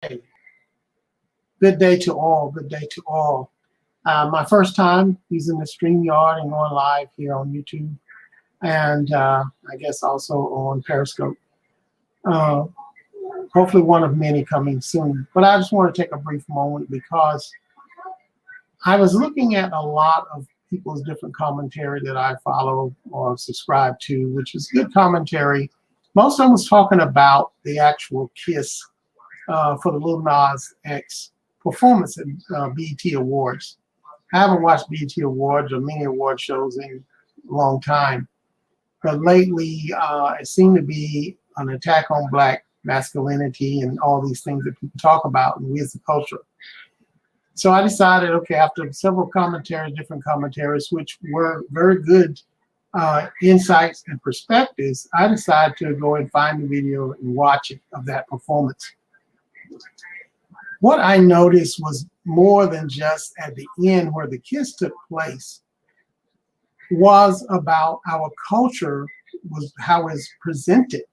Good day to all. Good day to all. My first time using the StreamYard and going live here on YouTube, and I guess also on Periscope. Hopefully one of many coming soon. But I just want to take a brief moment because I was looking at a lot of people's different commentary that I follow or subscribe to, which is good commentary. Most of them was talking about the actual KISS for the Lil Nas X performance at BET Awards. I haven't watched BET Awards or many award shows in a long time, but lately it seemed to be an attack on Black masculinity and all these things that people talk about, and we as a culture. So I decided, okay, after several commentaries, different commentaries, which were very good insights and perspectives, I decided to go and find the video and watch it of that performance. What I noticed was more than just at the end where the kiss took place, was about our culture, was how it's presented.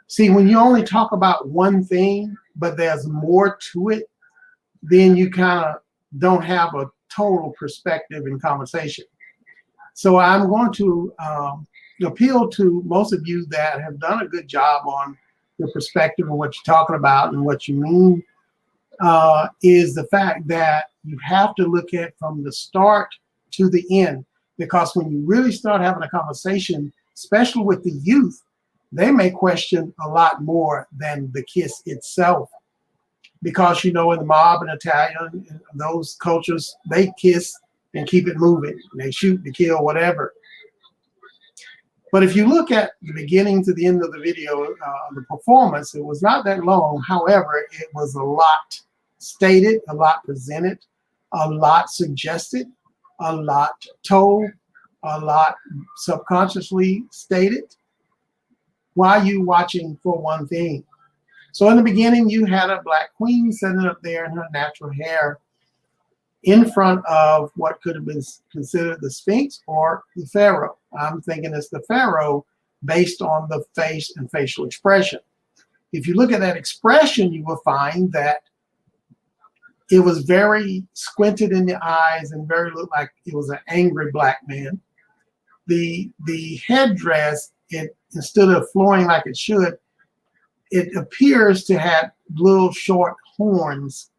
See, when you only talk about one thing, but there's more to it, then you kind of don't have a total perspective in conversation. So I'm going to appeal to most of you that have done a good job on your perspective and what you're talking about and what you mean, is the fact that you have to look at from the start to the end, because when you really start having a conversation, especially with the youth, they may question a lot more than the kiss itself. Because, you know, in the mob and Italian, those cultures, they kiss and keep it moving. They shoot to kill, whatever. But if you look at the beginning to the end of the video, the performance, it was not that long. However, it was a lot stated, a lot presented, a lot suggested, a lot told, a lot subconsciously stated while you watching for one thing. So in the beginning, you had a Black queen sitting up there in her natural hair in front of what could have been considered the Sphinx or the Pharaoh. I'm thinking it's the Pharaoh based on the face and facial expression. If you look at that expression, you will find that it was very squinted in the eyes and very looked like it was an angry Black man. The headdress, instead of flowing like it should, it appears to have little short horns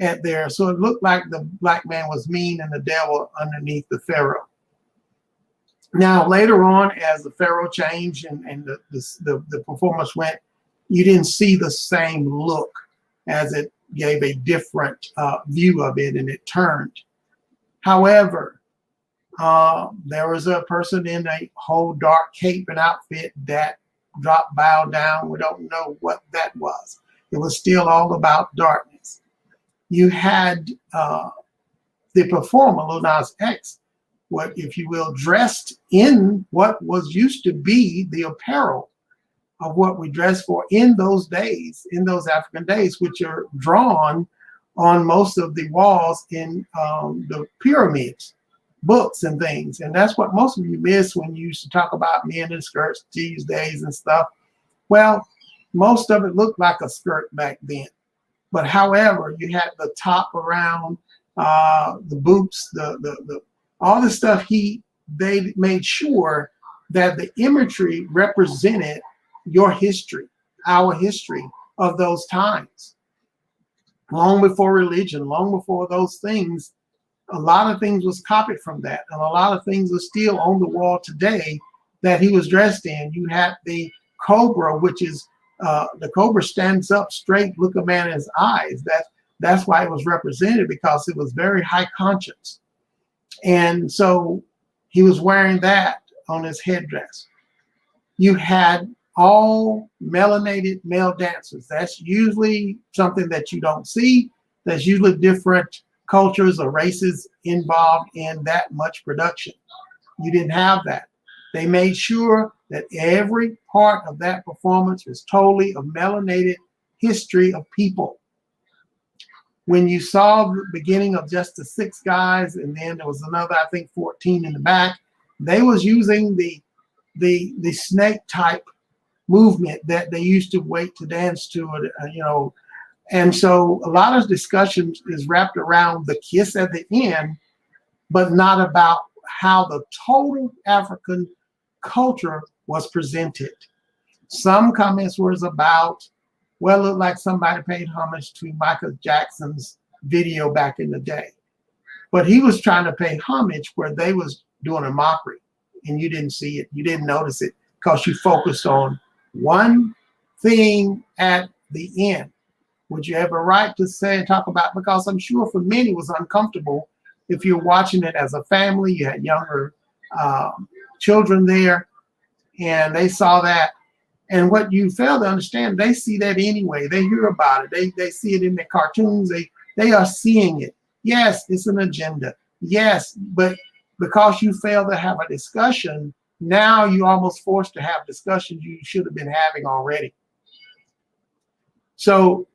at there. So it looked like the Black man was mean and the devil underneath the Pharaoh. Now, later on, as the Pharaoh changed and the performance went, you didn't see the same look, as it gave a different view of it and it turned. However, there was a person in a whole dark cape and outfit that dropped, bowed down. We don't know what that was. It was still all about darkness. You had the performer, Lil Nas X, what, if you will, dressed in what was used to be the apparel of what we dressed for in those days, in those African days, which are drawn on most of the walls in the pyramids, books and things. And that's what most of you miss when you used to talk about men in skirts these days and stuff. Well, most of it looked like a skirt back then. But however, you had the top around, the boots, the all the stuff. They made sure that the imagery represented your history, our history of those times. Long before religion, long before those things, a lot of things was copied from that, and a lot of things are still on the wall today that he was dressed in. You had the cobra, which is the cobra stands up straight, look a man in his eyes. That's why it was represented, because it was very high conscience. And so he was wearing that on his headdress. You had all melanated male dancers. That's usually something that you don't see. That's usually different cultures or races involved in that much production. You didn't have that. They made sure that every part of that performance was totally a melanated history of people. When you saw the beginning of just the 6 guys, and then there was another, I think 14 in the back, they was using the snake type movement that they used to wait to dance to, you know. And so a lot of discussion is wrapped around the kiss at the end, but not about how the total African culture was presented. Some comments was about, well, it looked like somebody paid homage to Michael Jackson's video back in the day. But he was trying to pay homage where they was doing a mockery, and you didn't see it. You didn't notice it because you focused on one thing at the end. Would you have a right to say and talk about, because I'm sure for many it was uncomfortable if you're watching it as a family, you had younger children there, and they saw that. And what you fail to understand, they see that anyway. They hear about it. They see it in their cartoons. They are seeing it. Yes, it's an agenda. Yes, but because you fail to have a discussion, now you're almost forced to have discussions you should have been having already. So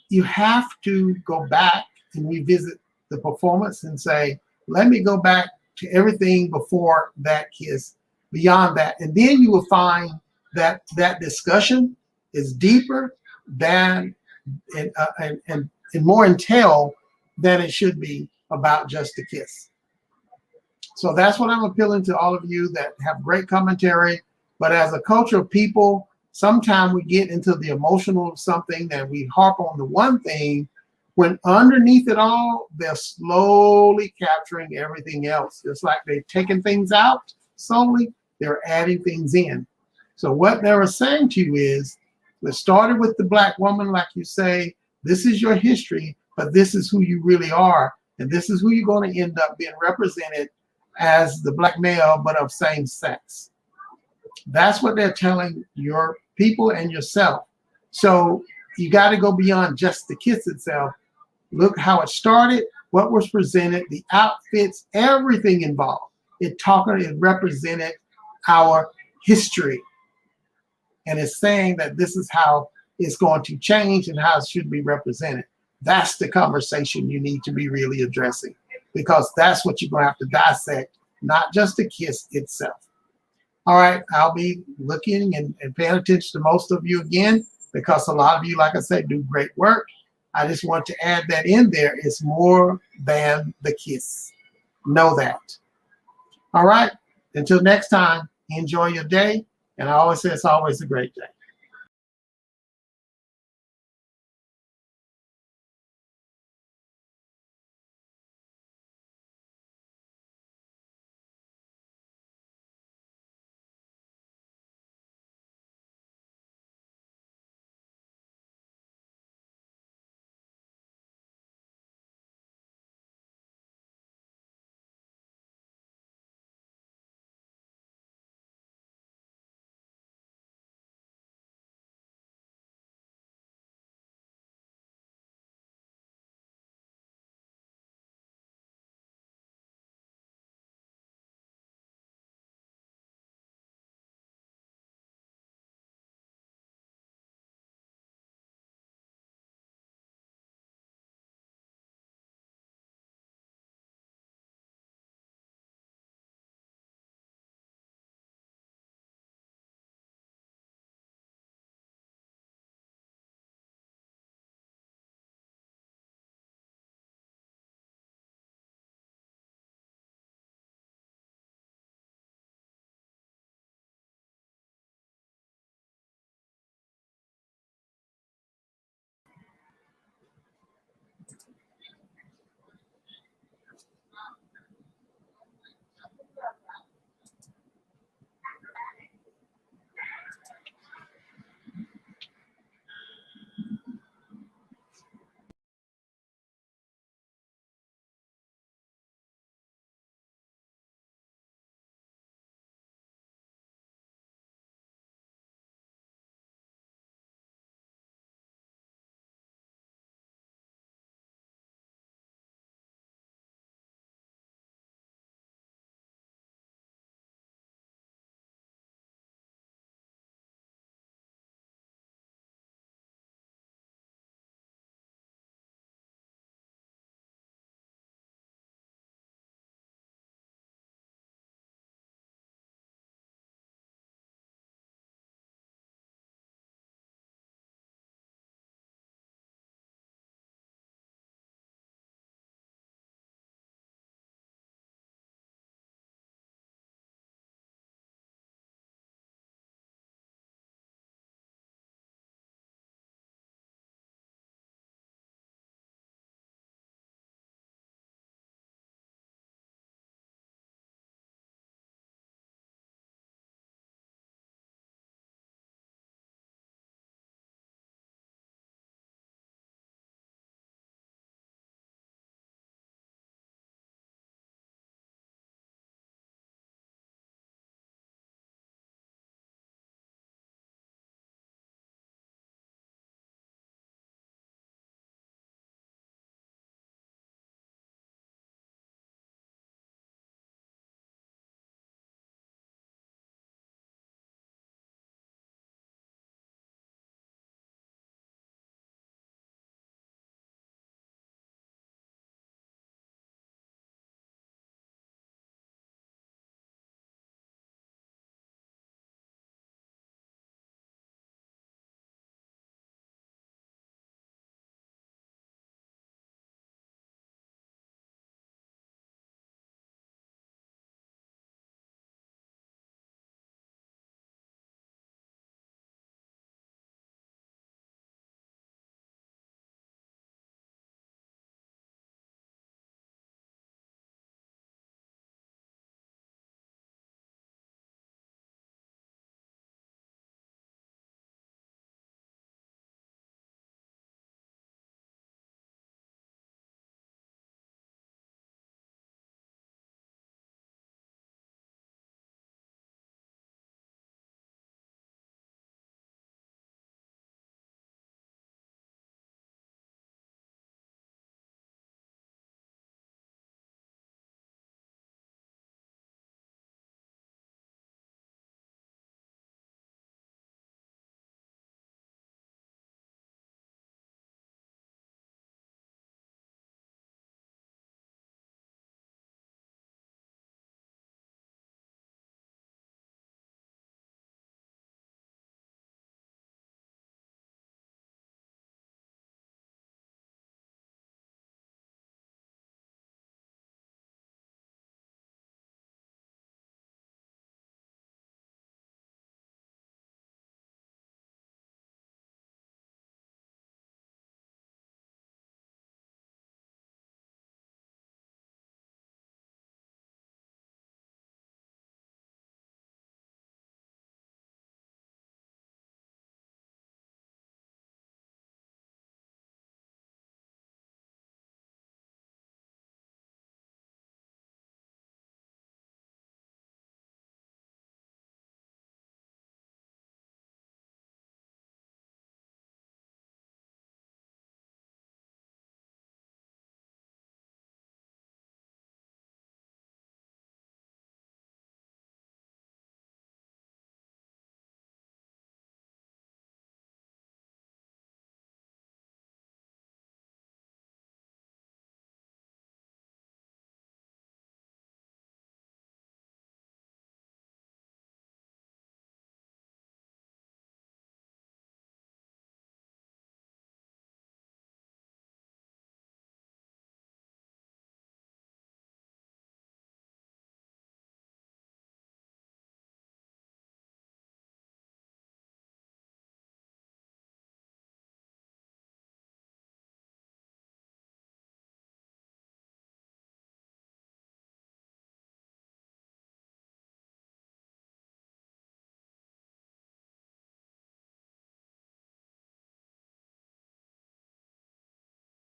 you have to go back and revisit the performance and say, let me go back to everything before that kiss, beyond that. And then you will find that that discussion is deeper than and more entailed than it should be about just a kiss. So that's what I'm appealing to all of you that have great commentary. But as a culture of people, sometimes we get into the emotional of something and we harp on the one thing, when underneath it all, they're slowly capturing everything else. It's like they're taking things out slowly, they're adding things in. So what they were saying to you is, it started with the Black woman, like you say, this is your history, but this is who you really are. And this is who you're going to end up being represented as the Black male, but of same sex. That's what they're telling your people and yourself. So you got to go beyond just the kiss itself. Look how it started, what was presented, the outfits, everything involved. It represented our history. And it's saying that this is how it's going to change and how it should be represented. That's the conversation you need to be really addressing, because that's what you're going to have to dissect, not just the kiss itself. All right, I'll be looking and paying attention to most of you again, because a lot of you, like I said, do great work. I just want to add that in there. It's more than the kiss. Know that. All right, until next time, enjoy your day. And I always say it's always a great day.